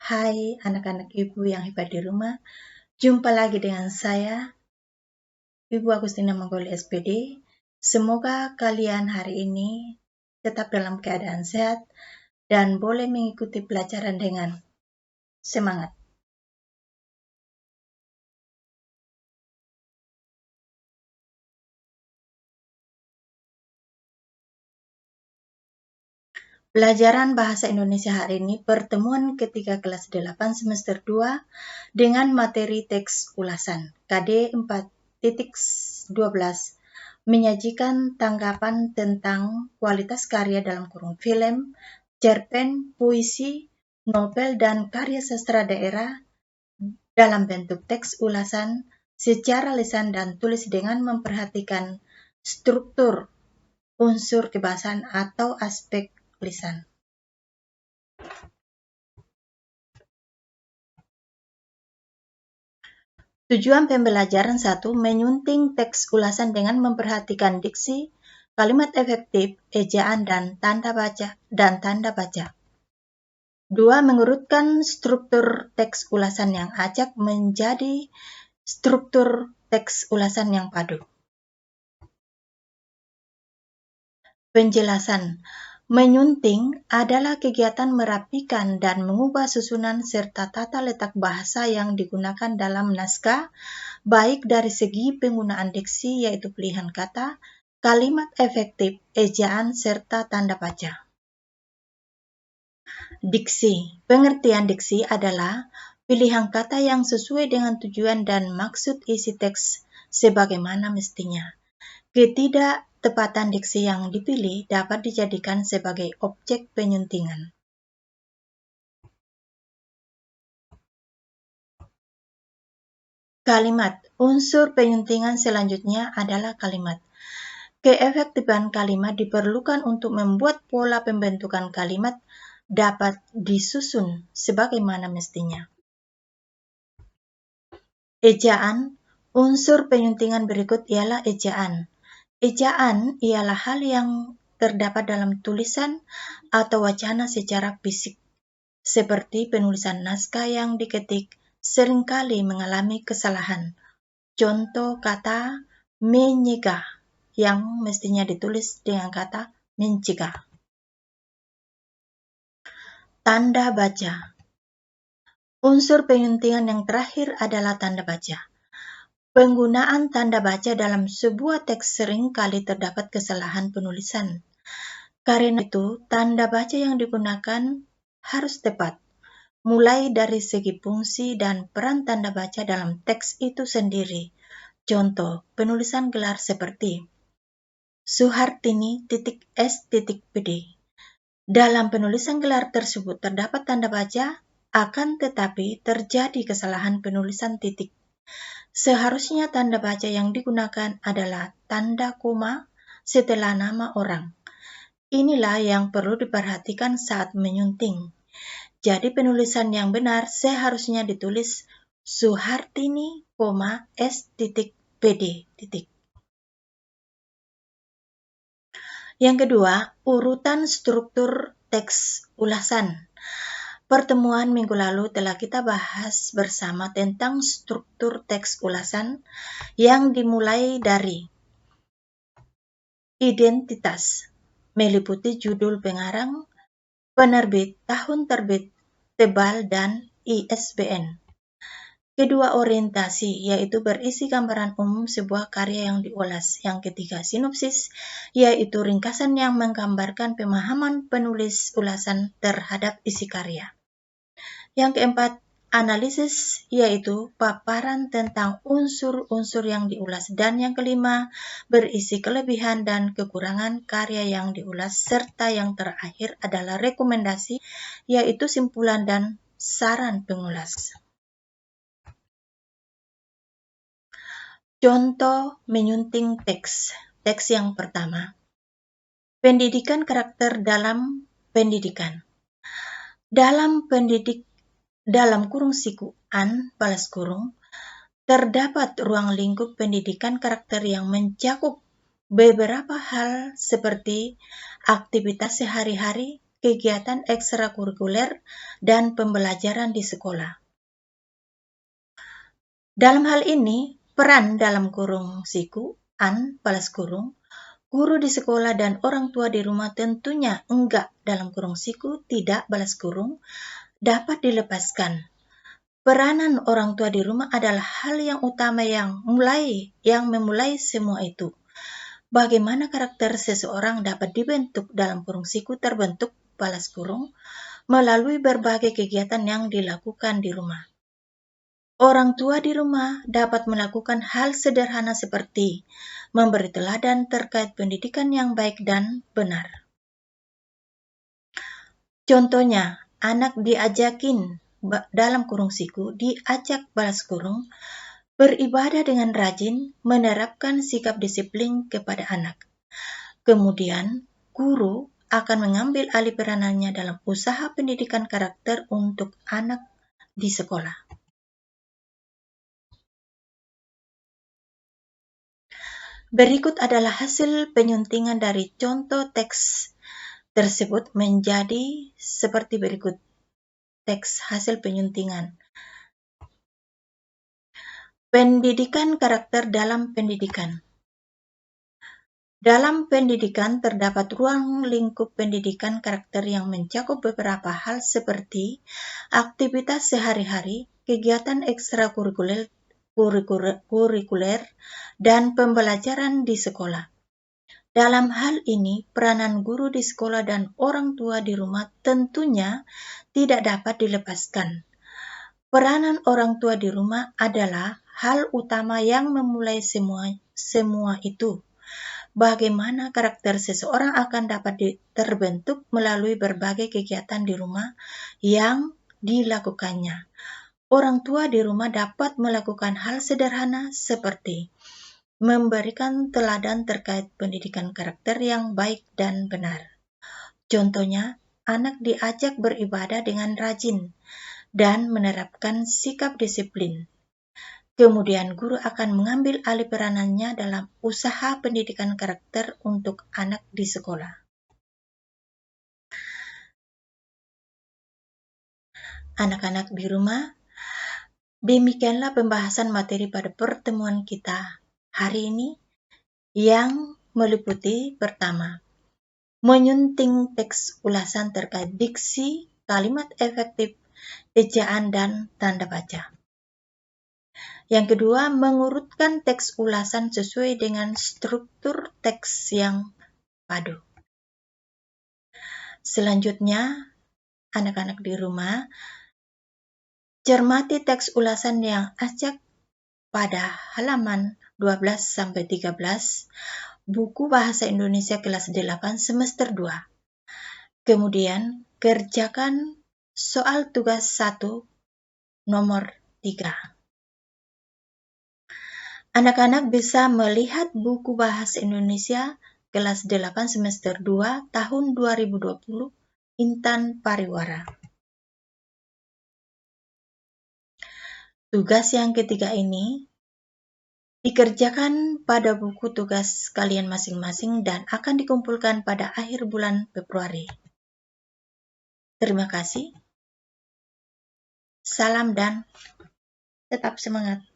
Hai anak-anak ibu yang hebat di rumah, jumpa lagi dengan saya, Ibu Agustina Manggoli SPD. Semoga kalian hari ini tetap dalam keadaan sehat dan boleh mengikuti pelajaran dengan semangat. Pelajaran Bahasa Indonesia hari ini pertemuan ketiga kelas 8 semester 2 dengan materi teks ulasan KD 4.12 menyajikan tanggapan tentang kualitas karya dalam kurung film, cerpen, puisi, novel, dan karya sastra daerah dalam bentuk teks ulasan secara lisan dan tulis dengan memperhatikan struktur, unsur kebahasaan atau aspek lisan. Tujuan pembelajaran 1. Menyunting teks ulasan dengan memperhatikan diksi, kalimat efektif, ejaan, dan tanda baca. 2. Mengurutkan struktur teks ulasan yang acak menjadi struktur teks ulasan yang padu. Penjelasan. Menyunting adalah kegiatan merapikan dan mengubah susunan serta tata letak bahasa yang digunakan dalam naskah, baik dari segi penggunaan diksi yaitu pilihan kata, kalimat efektif, ejaan, serta tanda baca. Diksi. Pengertian diksi adalah pilihan kata yang sesuai dengan tujuan dan maksud isi teks sebagaimana mestinya. Ketidaktepatan diksi yang dipilih dapat dijadikan sebagai objek penyuntingan. Kalimat. Unsur penyuntingan selanjutnya adalah kalimat. Keefektifan kalimat diperlukan untuk membuat pola pembentukan kalimat dapat disusun sebagaimana mestinya. Ejaan. Unsur penyuntingan berikut ialah ejaan. Ejaan ialah hal yang terdapat dalam tulisan atau wacana secara fisik, seperti penulisan naskah yang diketik seringkali mengalami kesalahan. Contoh kata menyegah yang mestinya ditulis dengan kata mencegah. Tanda baca. Unsur penyuntingan yang terakhir adalah tanda baca. Penggunaan tanda baca dalam sebuah teks sering kali terdapat kesalahan penulisan. Karena itu, tanda baca yang digunakan harus tepat, mulai dari segi fungsi dan peran tanda baca dalam teks itu sendiri. Contoh, penulisan gelar seperti Suhartini.S.Pd. Dalam penulisan gelar tersebut terdapat tanda baca, akan tetapi terjadi kesalahan penulisan titik. Seharusnya tanda baca yang digunakan adalah tanda koma setelah nama orang. Inilah yang perlu diperhatikan saat menyunting. Jadi penulisan yang benar seharusnya ditulis Suhartini, S.Pd. Yang kedua, urutan struktur teks ulasan. Pertemuan minggu lalu telah kita bahas bersama tentang struktur teks ulasan yang dimulai dari identitas, meliputi judul pengarang, penerbit, tahun terbit, tebal, dan ISBN. Kedua, orientasi, yaitu berisi gambaran umum sebuah karya yang diulas. Yang ketiga, sinopsis, yaitu ringkasan yang menggambarkan pemahaman penulis ulasan terhadap isi karya. Yang keempat, analisis, yaitu paparan tentang unsur-unsur yang diulas. Dan yang kelima, berisi kelebihan dan kekurangan karya yang diulas. Serta yang terakhir adalah rekomendasi, yaitu simpulan dan saran pengulas. Contoh menyunting teks. Teks yang pertama. Pendidikan karakter dalam pendidikan. Dalam kurung sikuan, balas kurung, terdapat ruang lingkup pendidikan karakter yang mencakup beberapa hal seperti aktivitas sehari-hari, kegiatan ekstrakurikuler dan pembelajaran di sekolah. Dalam hal ini, peran dalam kurung siku, balas kurung, guru di sekolah dan orang tua di rumah tentunya enggak dalam kurung siku, tidak balas kurung, dapat dilepaskan. Peranan orang tua di rumah adalah hal yang utama yang memulai semua itu. Bagaimana karakter seseorang dapat dibentuk dalam kurung siku terbentuk balas kurung melalui berbagai kegiatan yang dilakukan di rumah. Orang tua di rumah dapat melakukan hal sederhana seperti memberi teladan terkait pendidikan yang baik dan benar. Contohnya, anak diajakin dalam kurung siku, diajak balas kurung, beribadah dengan rajin, menerapkan sikap disiplin kepada anak. Kemudian, guru akan mengambil alih peranannya dalam usaha pendidikan karakter untuk anak di sekolah. Berikut adalah hasil penyuntingan dari contoh teks tersebut menjadi seperti berikut. Teks hasil penyuntingan. Pendidikan karakter dalam pendidikan. Dalam pendidikan terdapat ruang lingkup pendidikan karakter yang mencakup beberapa hal seperti aktivitas sehari-hari, kegiatan ekstrakurikuler, dan pembelajaran di sekolah. Dalam hal ini, peranan guru di sekolah dan orang tua di rumah tentunya tidak dapat dilepaskan. Peranan orang tua di rumah adalah hal utama yang memulai semua itu. Bagaimana karakter seseorang akan dapat terbentuk melalui berbagai kegiatan di rumah yang dilakukannya. Orang tua di rumah dapat melakukan hal sederhana seperti memberikan teladan terkait pendidikan karakter yang baik dan benar. Contohnya, anak diajak beribadah dengan rajin dan menerapkan sikap disiplin. Kemudian guru akan mengambil alih peranannya dalam usaha pendidikan karakter untuk anak di sekolah. Anak-anak di rumah, demikianlah pembahasan materi pada pertemuan kita hari ini yang meliputi pertama, menyunting teks ulasan terkait diksi, kalimat efektif, ejaan, dan tanda baca. Yang kedua, mengurutkan teks ulasan sesuai dengan struktur teks yang padu. Selanjutnya, anak-anak di rumah, cermati teks ulasan yang acak pada halaman 12-13, buku Bahasa Indonesia kelas 8 semester 2. Kemudian, kerjakan soal tugas 1 nomor 3. Anak-anak bisa melihat buku Bahasa Indonesia kelas 8 semester 2 tahun 2020 Intan Pariwara. Tugas yang ketiga ini dikerjakan pada buku tugas kalian masing-masing dan akan dikumpulkan pada akhir bulan Februari. Terima kasih. Salam dan tetap semangat.